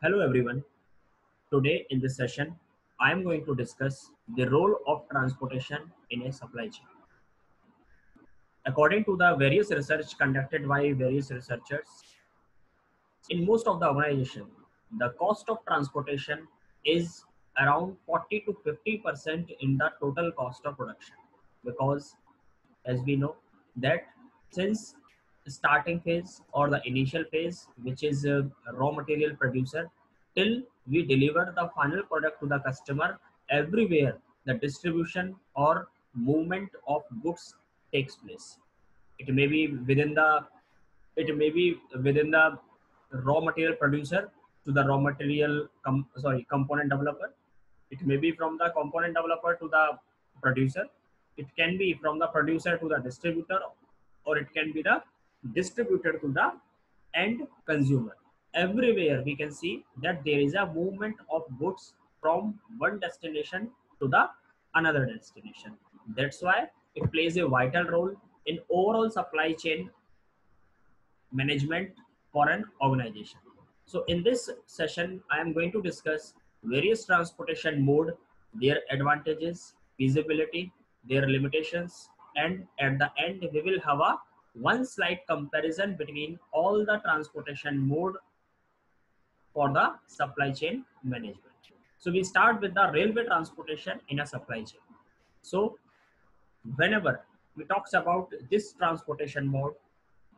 Hello everyone. Today in this session, I am going to discuss the role of transportation in a supply chain. According to the various research conducted by various researchers, in most of the organization, the cost of transportation is around 40 to 50% in the total cost of production. Because as we know that since starting phase or the initial phase, which is a raw material producer, till we deliver the final product to the customer, everywhere the distribution or movement of goods takes place. It may be within the it may be within the raw material producer to the raw material component developer. It may be from the component developer to the producer. It can be from the producer to the distributor, or it can be the distributor to the end consumer. Everywhere we can see that there is a movement of goods from one destination to the another destination. That's why it plays a vital role in overall supply chain management for an organization. So in this session, I am going to discuss various transportation mode, their advantages, feasibility, their limitations, and at the end, we will have a one slide comparison between all the transportation mode for the supply chain management. So we start with the railway transportation in a supply chain. So whenever we talks about this transportation mode,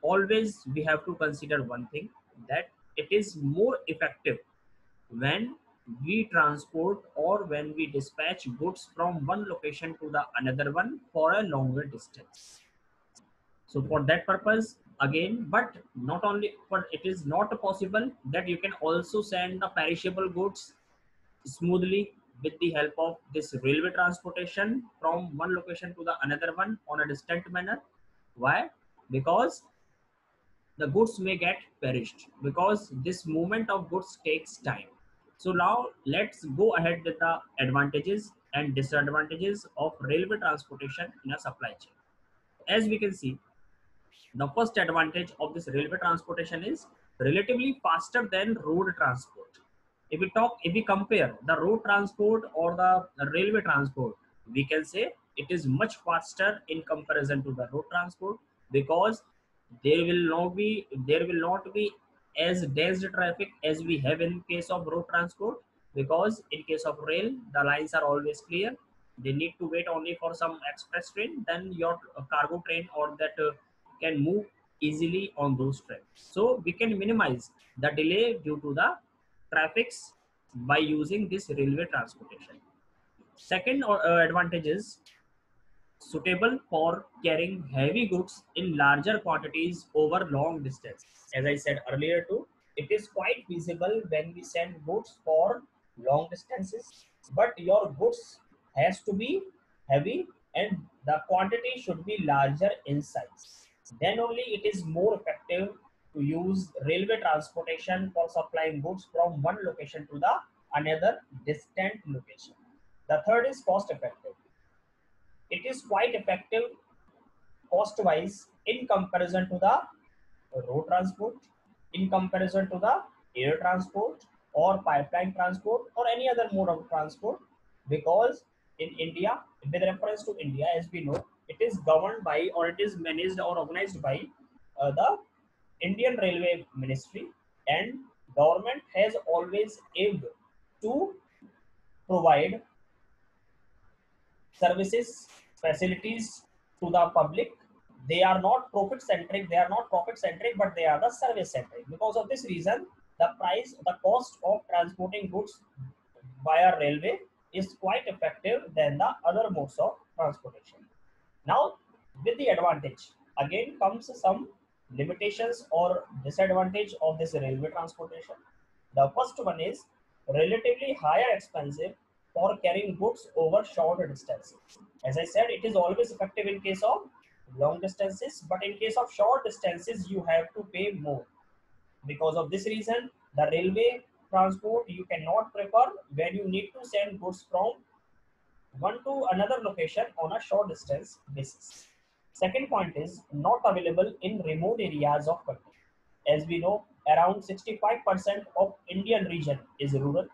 always we have to consider one thing, that it is more effective when we transport or when we dispatch goods from one location to the another one for a longer distance. So for that purpose again, but not only for, it is not possible that you can also send the perishable goods smoothly with the help of this railway transportation from one location to the another one on a distant manner. Why? Because the goods may get perished, because this movement of goods takes time. So now let's go ahead with the advantages and disadvantages of railway transportation in a supply chain. As we can see, the first advantage of this railway transportation is relatively faster than road transport. If we compare the road transport or the railway transport, we can say it is much faster in comparison to the road transport, because there will not be as dense traffic as we have in case of road transport, because in case of rail the lines are always clear. They need to wait only for some express train, then your cargo train or that can move easily on those trains. So we can minimize the delay due to the traffics by using this railway transportation. Second advantage is suitable for carrying heavy goods in larger quantities over long distance. As I said earlier too, it is quite feasible when we send goods for long distances, but your goods has to be heavy and the quantity should be larger in size. Then only it is more effective to use railway transportation for supplying goods from one location to the another distant location. The third is cost effective. It is quite effective cost wise in comparison to the road transport, in comparison to the air transport or pipeline transport or any other mode of transport, because in India, with reference to India, as we know, it is governed by or it is managed or organized by the Indian Railway Ministry, and government has always aimed to provide services, facilities to the public. They are not profit centric, but they are the service centric. Because of this reason, the cost of transporting goods via railway is quite effective than the other modes of transportation. Now, with the advantage, again comes some limitations or disadvantage of this railway transportation. The first one is relatively higher expensive for carrying goods over short distances. As I said, it is always effective in case of long distances, but in case of short distances, you have to pay more. Because of this reason, the railway transport you cannot prefer when you need to send goods from one to another location on a short distance basis. Second point is not available in remote areas of country. As we know, around 65% of Indian region is rural,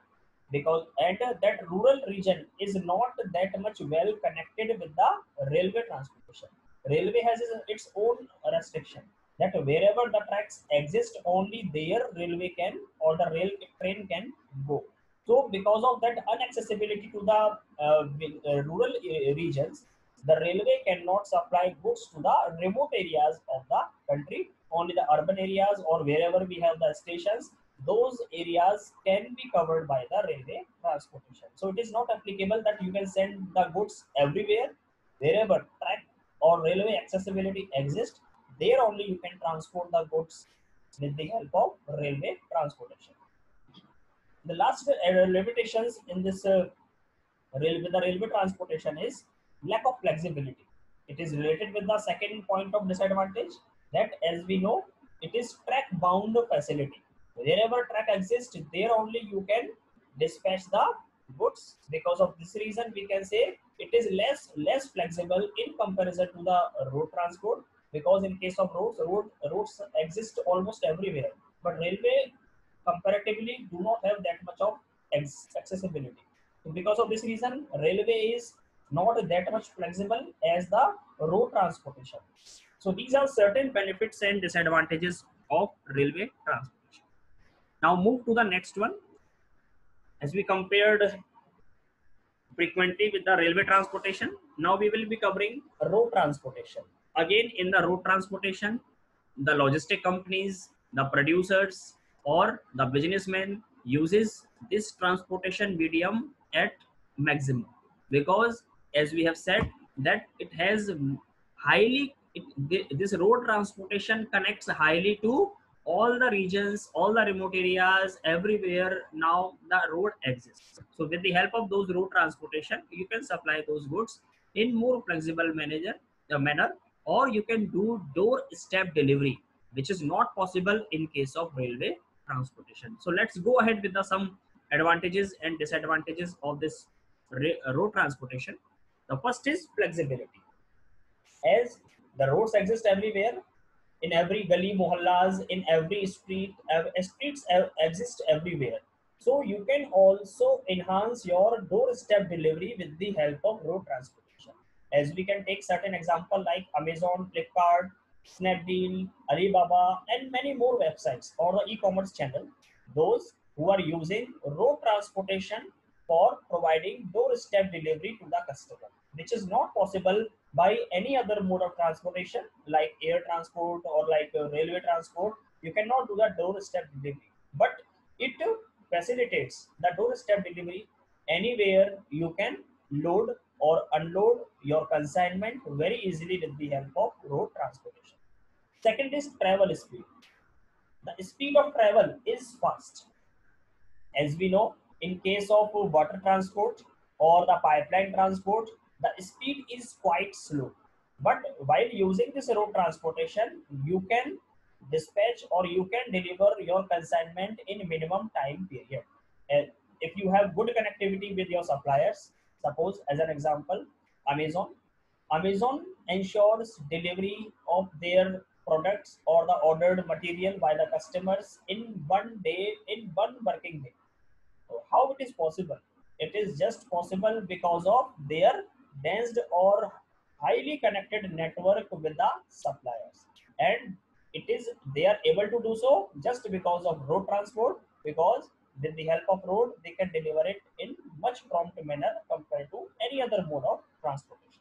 because that rural region is not that much well connected with the railway transportation. Railway has its own restriction that wherever the tracks exist, only there railway can or the rail train can go. So because of that inaccessibility to the rural regions, the railway cannot supply goods to the remote areas of the country. Only the urban areas or wherever we have the stations, those areas can be covered by the railway transportation. So it is not applicable that you can send the goods everywhere. Wherever track or railway accessibility exists, there only you can transport the goods with the help of railway transportation. The last limitations in this the railway transportation is lack of flexibility. It is related with the second point of disadvantage, that as we know, it is track bound facility. Wherever track exists, there only you can dispatch the goods. Because of this reason, we can say it is less flexible in comparison to the road transport. Because in case of roads exist almost everywhere, but railway comparatively do not have that much of accessibility. So because of this reason, railway is not that much flexible as the road transportation. So these are certain benefits and disadvantages of railway transportation. Now move to the next one. As we compared frequently with the railway transportation, now we will be covering road transportation. Again, in the road transportation, the logistic companies, the producers, or the businessmen uses this transportation medium at maximum, because as we have said that it has this road transportation connects highly to all the regions, all the remote areas, everywhere now the road exists. So with the help of those road transportation, you can supply those goods in more flexible manner, or you can do door-step delivery, which is not possible in case of railway transportation. So let's go ahead with some advantages and disadvantages of this road transportation. The first is flexibility. As the roads exist everywhere, in every gully mohallas, in every streets exist everywhere, so you can also enhance your doorstep delivery with the help of road transportation. As we can take certain example like Amazon, Flipkart, Snapdeal, Alibaba, and many more websites or the e-commerce channel, those who are using road transportation for providing doorstep delivery to the customer, which is not possible by any other mode of transportation like air transport or like railway transport. You cannot do the doorstep delivery, but it facilitates the doorstep delivery. Anywhere you can load or unload your consignment very easily with the help of road transportation. Second is travel speed. The speed of travel is fast. As we know, in case of water transport or the pipeline transport, the speed is quite slow. But while using this road transportation, you can dispatch or you can deliver your consignment in minimum time period. And if you have good connectivity with your suppliers, suppose as an example, Amazon, Amazon ensures delivery of their products or the ordered material by the customers in one day, in one working day. How it is possible? It is just possible because of their dense or highly connected network with the suppliers, and it is they are able to do so just because of road transport, because with the help of road they can deliver it in much prompt manner compared to any other mode of transportation.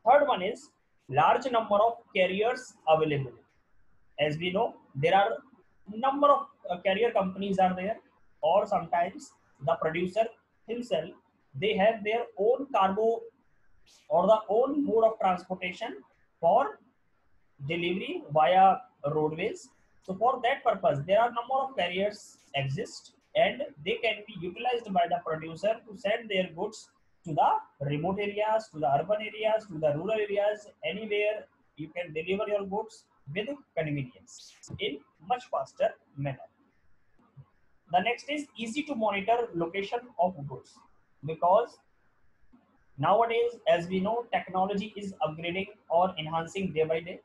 Third one is large number of carriers available. As we know, there are number of carrier companies are there, or sometimes the producer himself, they have their own cargo or the own mode of transportation for delivery via roadways. So for that purpose, there are number of carriers exist, and they can be utilized by the producer to send their goods to the remote areas, to the urban areas, to the rural areas, anywhere you can deliver your goods with convenience in much faster manner. The next is easy to monitor location of goods, because nowadays, as we know, technology is upgrading or enhancing day by day.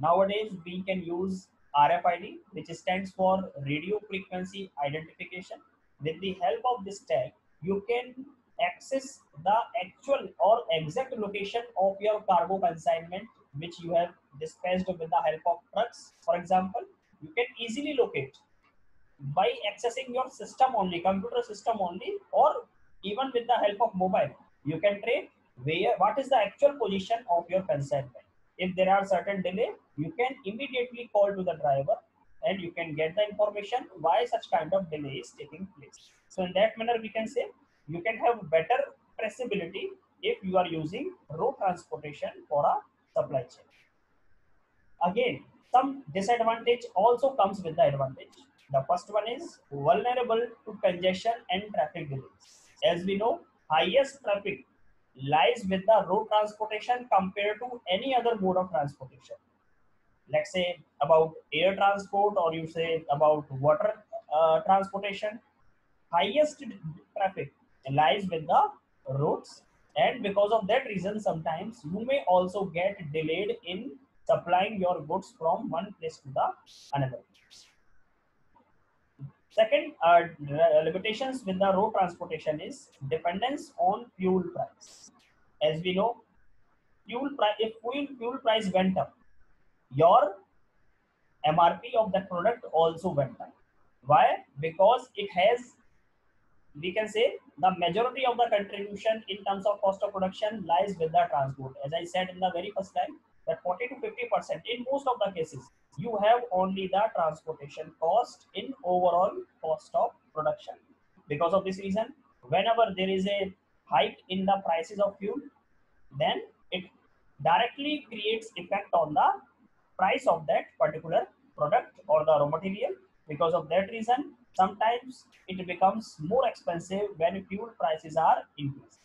Nowadays, we can use RFID, which stands for radio frequency identification. With the help of this tag, you can access the actual or exact location of your cargo consignment which you have dispatched with the help of trucks. For example, you can easily locate by accessing your system only, computer system only, or even with the help of mobile. You can track where what is the actual position of your consignment. If there are certain delay, you can immediately call to the driver and you can get the information why such kind of delay is taking place. So in that manner we can say you can have better traceability if you are using road transportation for a supply chain. Again, some disadvantage also comes with the advantage. The first one is vulnerable to congestion and traffic delays. As we know, highest traffic lies with the road transportation compared to any other mode of transportation. Let's say about air transport, or you say about water transportation. Highest traffic lies with the roads, and because of that reason sometimes you may also get delayed in supplying your goods from one place to the another. Second, limitations with the road transportation is dependence on fuel price. As we know, fuel price, if fuel price went up, your MRP of that product also went up. Why? Because it has, we can say, the majority of the contribution in terms of cost of production lies with the transport. As I said in the very first time, that 40 to 50% in most of the cases, you have only the transportation cost in overall cost of production. Because of this reason, whenever there is a hike in the prices of fuel, then it directly creates effect on the price of that particular product or the raw material. Because of that reason, sometimes it becomes more expensive when fuel prices are increased.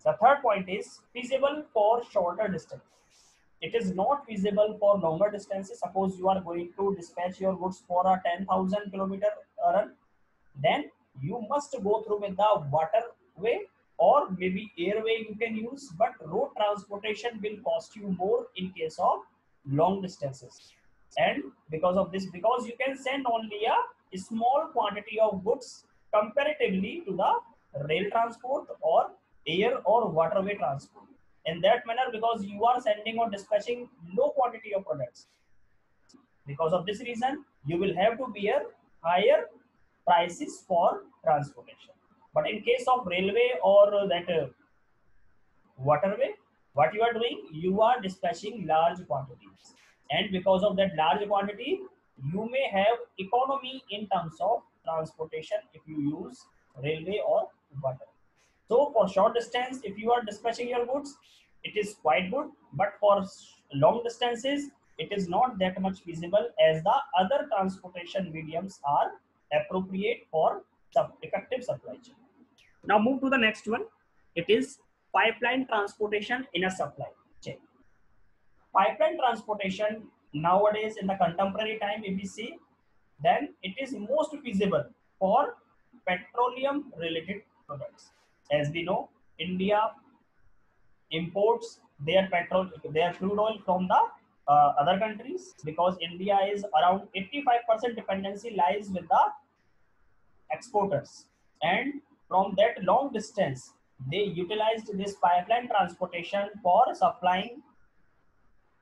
The third point is feasible for shorter distance. It is not feasible for longer distances. Suppose you are going to dispatch your goods for a 10,000 kilometer run, then you must go through with the waterway or maybe airway you can use, but road transportation will cost you more in case of long distances. And because of this, because you can send only a small quantity of goods comparatively to the rail transport or air or waterway transport. In that manner, because you are sending or dispatching low quantity of products, because of this reason, you will have to bear higher prices for transportation. But in case of railway or that waterway, what you are doing, you are dispatching large quantities. And because of that large quantity, you may have economy in terms of transportation if you use railway or water. So for short distance, if you are dispatching your goods, it is quite good. But for long distances, it is not that much feasible as the other transportation mediums are appropriate for effective supply chain. Now move to the next one. It is pipeline transportation in a supply chain. Pipeline transportation nowadays in the contemporary time, if we see, then it is most feasible for petroleum related products. As we know, India imports their crude oil from the other countries, because India is around 85% dependency lies with the exporters. And from that long distance, they utilized this pipeline transportation for supplying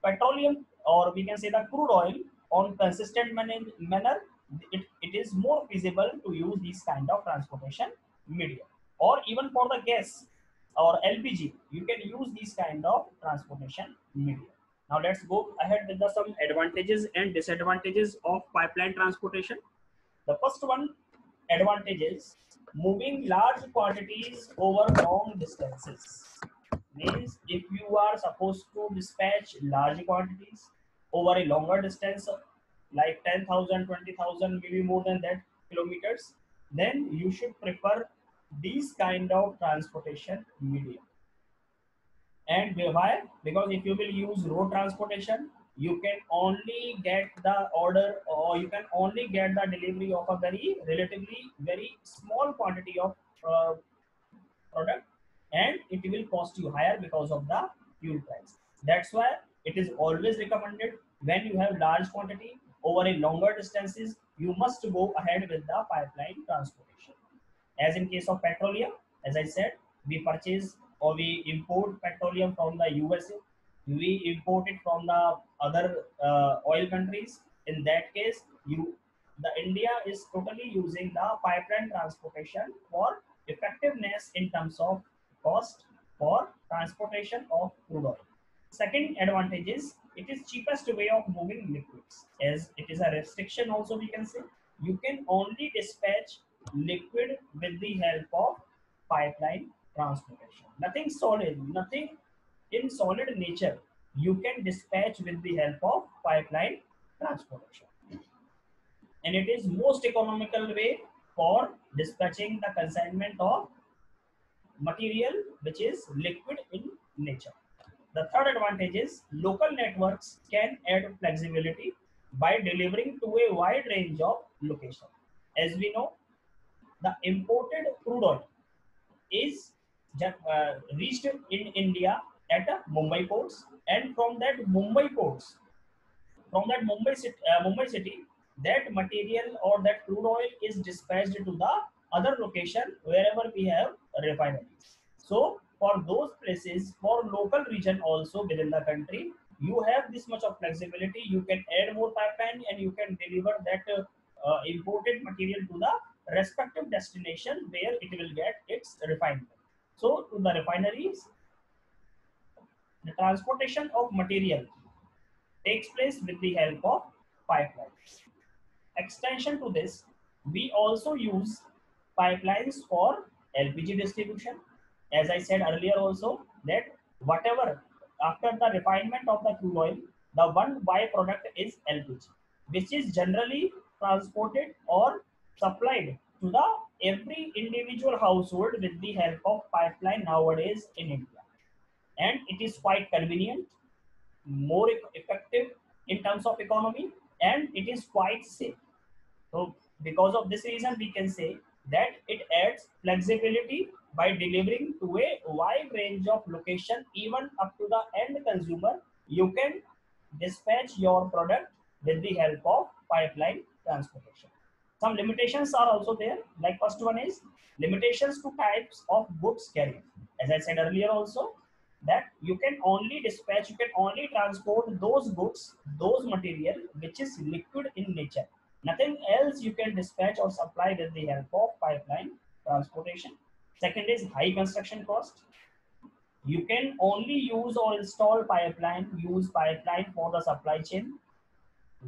petroleum, or we can say the crude oil, on consistent manner. It is more feasible to use this kind of transportation media. Or even for the gas or LPG, you can use these kind of transportation media. Now let's go ahead with the some advantages and disadvantages of pipeline transportation. The first one advantage is moving large quantities over long distances. Means if you are supposed to dispatch large quantities over a longer distance, like 10,000, 20,000, maybe more than that kilometers, then you should prefer these kind of transportation media. And why? Because if you will use road transportation, you can only get the order, or you can only get the delivery of a very relatively very small quantity of product, and it will cost you higher because of the fuel price. That's why it is always recommended when you have large quantity, over a longer distances, you must go ahead with the pipeline transportation. As in case of petroleum, as I said, we purchase or we import petroleum from the USA, we import it from the other oil countries. In that case, the India is totally using the pipeline transportation for effectiveness in terms of cost for transportation of crude oil. Second advantage is it is cheapest way of moving liquids, as it is a restriction also we can say. You can only dispatch liquid with the help of pipeline transportation. Nothing solid, nothing in solid nature you can dispatch with the help of pipeline transportation. And it is most economical way for dispatching the consignment of material which is liquid in nature. The third advantage is local networks can add flexibility by delivering to a wide range of locations. As we know, the imported crude oil is reached in India at Mumbai ports, and from that Mumbai city, that material or that crude oil is dispatched to the other location wherever we have refineries. So for those places, for local region also within the country, you have this much of flexibility. You can add more pipeline and you can deliver that imported material to the respective destination where it will get its refinement. So to the refineries, the transportation of material takes place with the help of pipelines. Extension to this, we also use pipelines for LPG distribution. As I said earlier also that whatever after the refinement of the crude oil, the one byproduct is LPG, which is generally transported or supplied to the every individual household with the help of pipeline nowadays in India. And it is quite convenient, more effective in terms of economy, and it is quite safe. So because of this reason, we can say that it adds flexibility by delivering to a wide range of location, even up to the end consumer. You can dispatch your product with the help of pipeline transportation. Some limitations are also there. Like first one is limitations to types of goods carried. As I said earlier also, that you can only dispatch, you can only transport those goods, those material which is liquid in nature. Nothing else you can dispatch or supply with the help of pipeline transportation. Second is high construction cost. You can only use or install use pipeline for the supply chain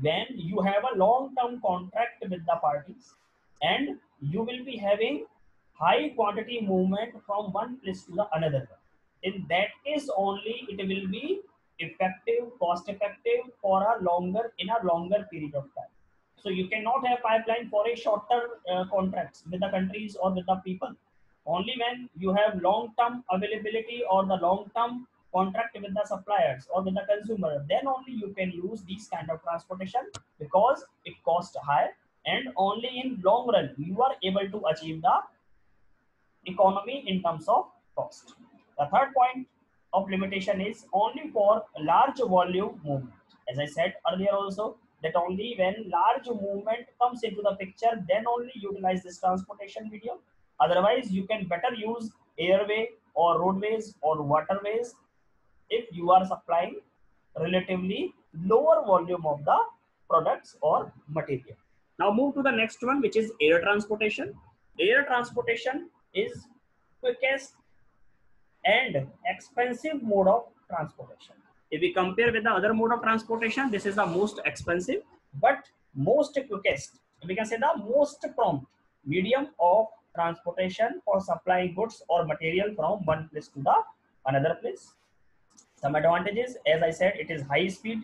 when you have a long-term contract with the parties, and you will be having high quantity movement from one place to the another one. In that case only it will be effective, cost effective for a longer in a longer period of time. So you cannot have pipeline for a shorter contracts with the countries or with the people. Only when you have long term availability or the long term contract with the suppliers or with the consumer, then only you can use these kind of transportation, because it costs higher and only in long run you are able to achieve the economy in terms of cost. The third point of limitation is only for large volume movement. As I said earlier also, that only when large movement comes into the picture, then only utilize this transportation medium. Otherwise, you can better use airway or roadways or waterways if you are supplying relatively lower volume of the products or material. Now move to the next one, which is air transportation. Air transportation is quickest and expensive mode of transportation. If we compare with the other mode of transportation, this is the most expensive but most quickest. We can say the most prompt medium of transportation for supplying goods or material from one place to the another place. Some advantages, as I said, it is high speed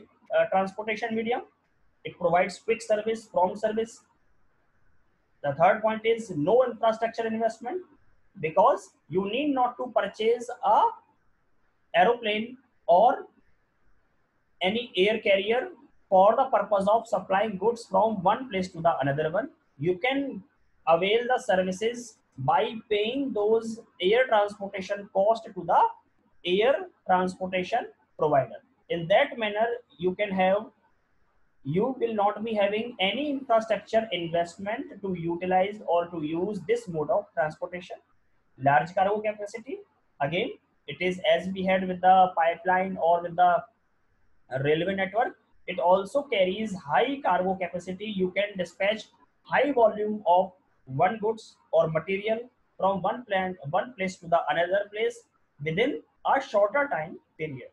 transportation medium. It provides quick service, prompt service. The third point is no infrastructure investment, because you need not to purchase a aeroplane or any air carrier for the purpose of supplying goods from one place to the another one. You can avail the services by paying those air transportation cost to the air transportation provider. In that manner, you can have you will not be having any infrastructure investment to utilize or to use this mode of transportation. Large cargo capacity, again, it is as we had with the pipeline or with the railway network. It also carries high cargo capacity. You can dispatch high volume of one goods or material from one place to the another place within a shorter time period.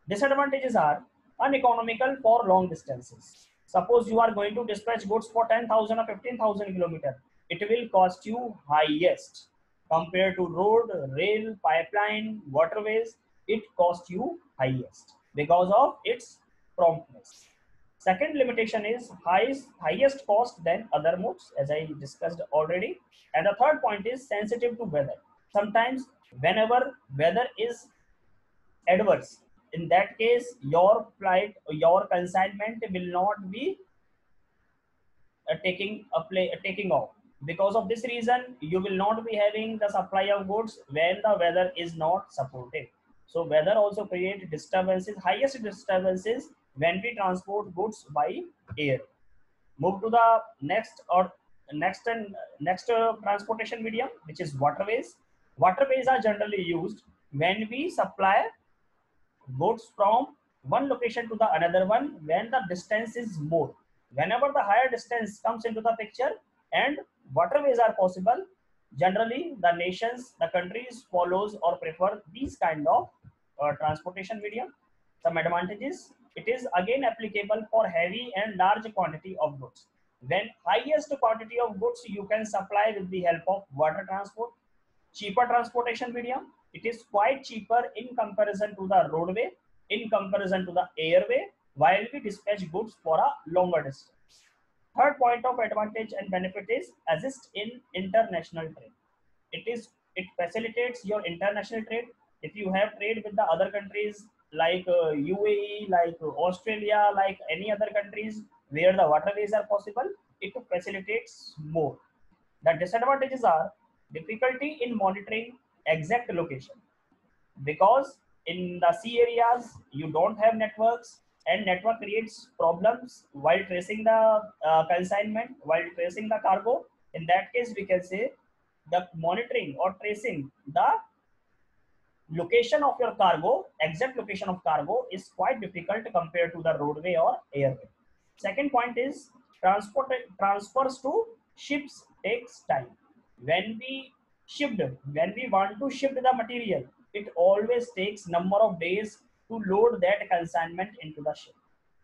Disadvantages are uneconomical for long distances. Suppose you are going to dispatch goods for 10,000 or 15,000 kilometers. It will cost you highest compared to road, rail, pipeline, waterways. It costs you highest because of its promptness. Second limitation is highest cost than other modes, as I discussed already. And the third point is sensitive to weather. Sometimes, whenever weather is adverse, in that case, your flight, your consignment will not be taking off. Because of this reason, you will not be having the supply of goods when the weather is not supportive. So weather also create disturbances, highest disturbances when we transport goods by air. Move to the next transportation medium, which is waterways. Waterways are generally used when we supply goods from one location to the another one when the distance is more. Whenever the higher distance comes into the picture and waterways are possible, generally the nations, the countries follows or prefer these kind of transportation medium. Some advantages: it is again applicable for heavy and large quantity of goods. When highest quantity of goods you can supply with the help of water transport. Cheaper transportation medium, it is quite cheaper in comparison to the roadway, in comparison to the airway, while we dispatch goods for a longer distance. Third point of advantage and benefit is assist in international trade. It facilitates your international trade. If you have trade with the other countries like UAE, like Australia, like any other countries where the waterways are possible, it facilitates more. The disadvantages are difficulty in monitoring exact location, because in the sea areas you don't have networks, and network creates problems while tracing the consignment, while tracing the cargo. In that case, we can say the monitoring or tracing the location of your cargo, exact location of cargo, is quite difficult compared to the roadway or airway. Second point is transfers to ships takes time. When we when we want to ship the material, it always takes number of days to load that consignment into the ship.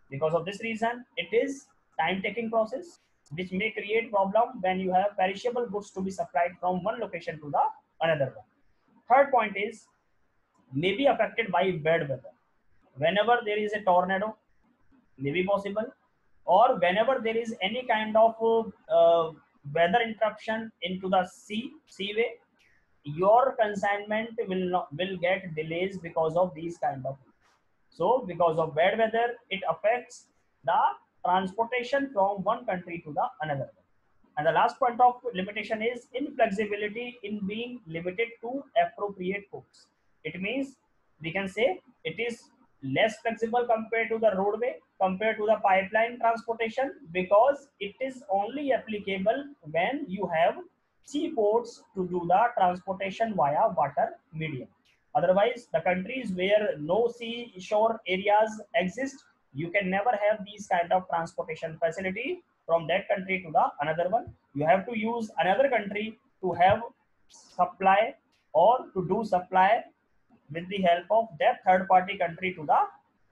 Because of this reason, it is time taking process which may create problem when you have perishable goods to be supplied from one location to the another one. Third point is may be affected by bad weather. Whenever there is a tornado, may be possible, or whenever there is any kind of weather interruption into the seaway, your consignment will get delays because of these kind of. So because of bad weather, it affects the transportation from one country to the another. And the last point of limitation is inflexibility in being limited to appropriate ports. It means we can say it is less flexible compared to the roadway, compared to the pipeline transportation, because it is only applicable when you have seaports to do the transportation via water medium. Otherwise, the countries where no seashore areas exist, you can never have these kind of transportation facility from that country to the another one. You have to use another country to have supply or to do supply with the help of that third party country to the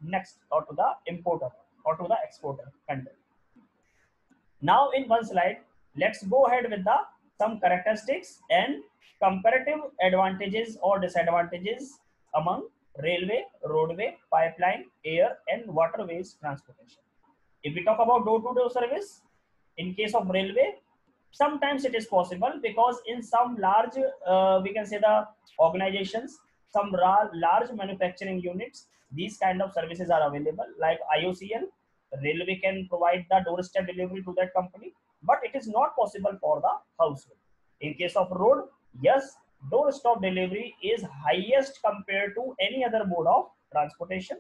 next or to the importer or to the exporter country. Now in one slide, let's go ahead with the some characteristics and comparative advantages or disadvantages among railway, roadway, pipeline, air and waterways transportation. If we talk about door-to-door service, in case of railway, sometimes it is possible because in some large, we can say the organizations, some large manufacturing units, these kind of services are available. Like IOCL, railway can provide the doorstep delivery to that company, but it is not possible for the household. In case of road, yes, doorstep delivery is highest compared to any other mode of transportation.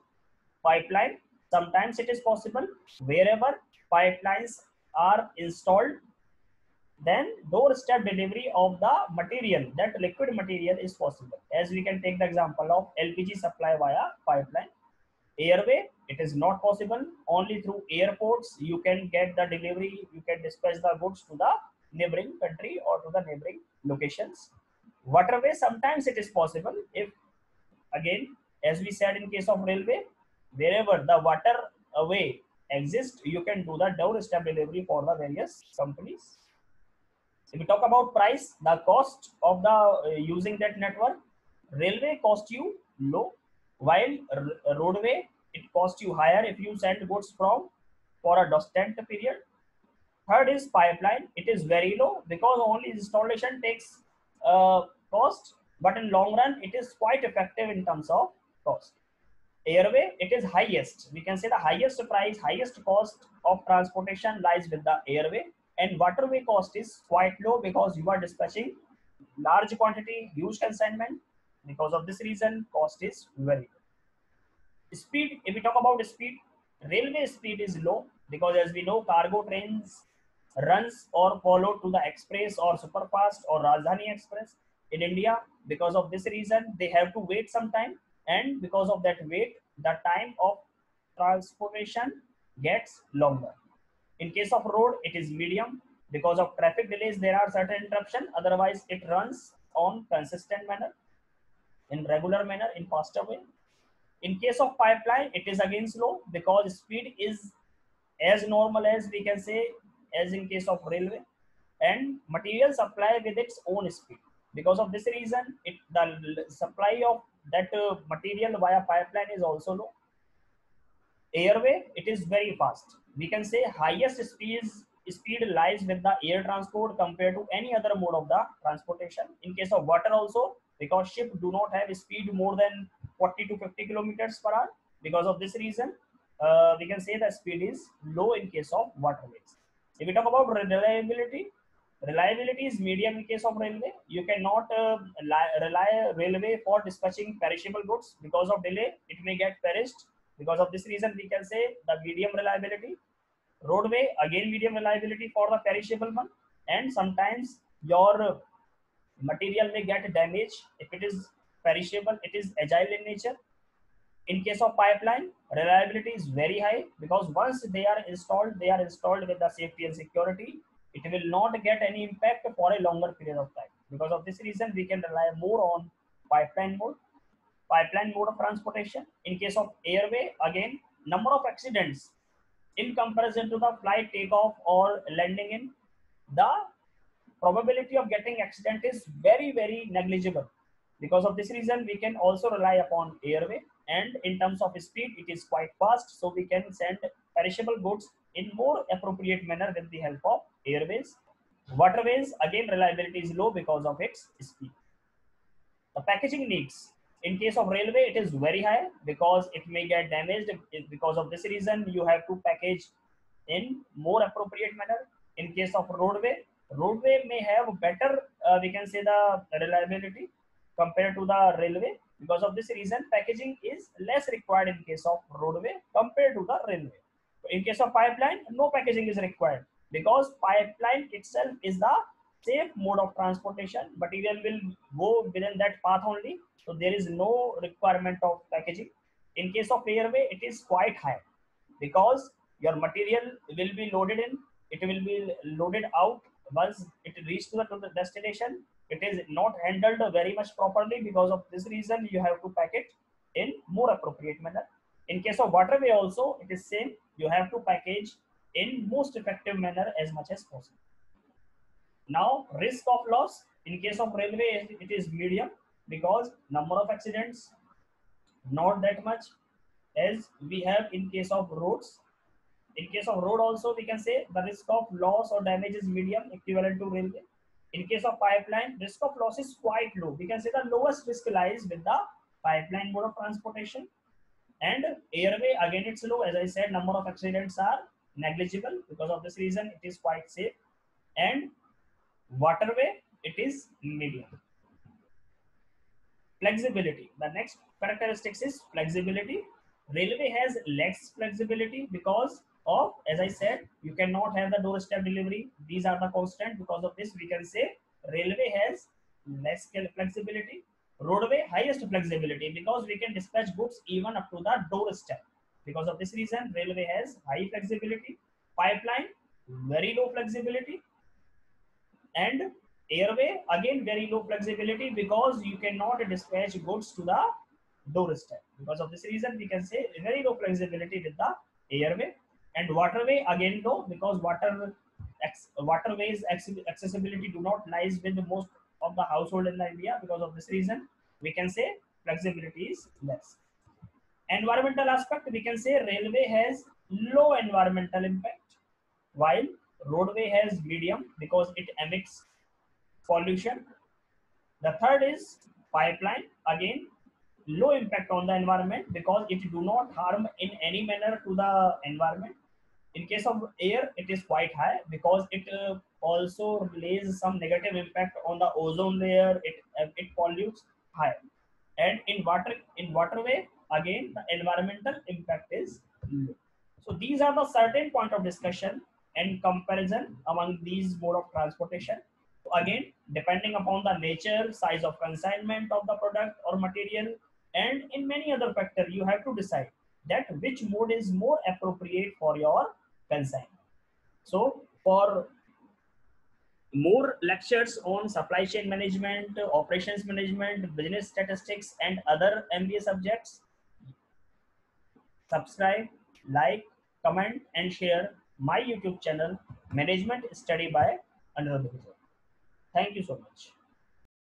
Pipeline, sometimes it is possible wherever pipelines are installed, then doorstep delivery of the material, that liquid material, is possible. As we can take the example of LPG supply via pipeline. Airway, it is not possible. Only through airports you can get the delivery, you can dispatch the goods to the neighboring country or to the neighboring locations. Waterway, sometimes it is possible if, again, as we said in case of railway, wherever the waterway exists, you can do the doorstep delivery for the various companies. If we talk about price, the cost of the using that network, railway cost you low, while roadway it cost you higher if you send goods from for a distant period. Third is pipeline. It is very low because only installation takes cost, but in long run it is quite effective in terms of cost. Airway, it is highest. We can say the highest price, highest cost of transportation lies with the airway, and waterway cost is quite low because you are dispatching large quantity, huge consignment. Because of this reason, cost is very low. Speed, if we talk about speed, railway speed is low because as we know, cargo trains runs or follow to the express or superfast or Rajdhani Express in India. Because of this reason, they have to wait some time, and because of that wait, the time of transportation gets longer. In case of road, it is medium. Because of traffic delays, there are certain interruption. Otherwise, it runs on consistent manner, in regular manner, in faster way. In case of pipeline, it is again slow because speed is as normal as we can say as in case of railway, and material supply with its own speed. Because of this reason, the supply of that material via pipeline is also low. Airway, it is very fast. We can say highest speed lies with the air transport compared to any other mode of the transportation. In case of water also, because ship do not have speed more than 40 to 50 kilometers per hour. Because of this reason, we can say the speed is low in case of waterways. If we talk about reliability, reliability is medium in case of railway. You cannot rely railway for dispatching perishable goods. Because of delay, it may get perished. Because of this reason, we can say the medium reliability. Roadway, again medium reliability for the perishable one, and sometimes your material may get damaged. If it is perishable, it is agile in nature. In case of pipeline, reliability is very high because once they are installed with the safety and security. It will not get any impact for a longer period of time. Because of this reason, we can rely more on pipeline mode, pipeline mode of transportation. In case of airway, again, number of accidents in comparison to the flight takeoff or landing in, the probability of getting accident is very negligible. Because of this reason, we can also rely upon airway, and in terms of speed, it is quite fast, so we can send perishable goods in more appropriate manner with the help of airways. Waterways, again, reliability is low because of its speed. The packaging needs, in case of railway, it is very high because it may get damaged. Because of this reason, you have to package in more appropriate manner. In case of roadway, roadway may have better, we can say, the reliability compared to the railway. Because of this reason, packaging is less required in case of roadway compared to the railway. In case of pipeline, no packaging is required because pipeline itself is the safe mode of transportation. Material will go within that path only, so there is no requirement of packaging. In case of airway, it is quite high because your material will be loaded in, it will be loaded out. Once it reaches to the destination, it is not handled very much properly. Because of this reason, you have to pack it in more appropriate manner. In case of waterway also, it is same. You have to package in most effective manner as much as possible. Now, risk of loss, in case of railway, it is medium because number of accidents not that much as we have in case of roads. In case of road also, we can say the risk of loss or damage is medium, equivalent to railway. In case of pipeline, risk of loss is quite low. We can say the lowest risk lies with the pipeline mode of transportation. And airway, again, it's low. As I said, number of accidents are negligible. Because of this reason, it is quite safe. And waterway, it is medium. Flexibility. The next characteristics is flexibility. Railway has less flexibility because of, as I said, you cannot have the doorstep delivery. These are the constant. Because of this we can say railway has less flexibility, roadway highest flexibility, because we can dispatch goods even up to the doorstep. Because of this reason railway has high flexibility. Pipeline, very low flexibility. And airway, again very low flexibility, because you cannot dispatch goods to the doorstep. Because of this reason we can say very low flexibility with the airway. And waterway, again low, because waterways accessibility do not lies with most of the household in the India. Because of this reason we can say flexibility is less. Environmental aspect, we can say railway has low environmental impact, while roadway has medium, because it emits pollution. The third is pipeline, again low impact on the environment, because it do not harm in any manner to the environment. In case of air, it is quite high, because it also lays some negative impact on the ozone layer. It pollutes high. And in waterway, again the environmental impact is low. So these are the certain point of discussion and comparison among these mode of transportation. So again, depending upon the nature, size of consignment of the product or material, and in many other factors, you have to decide that which mode is more appropriate for your consignment. So for more lectures on supply chain management, operations management, business statistics, and other MBA subjects, subscribe, like, comment, and share my YouTube channel, Management Study by Anirudh Vijay. Thank you so much.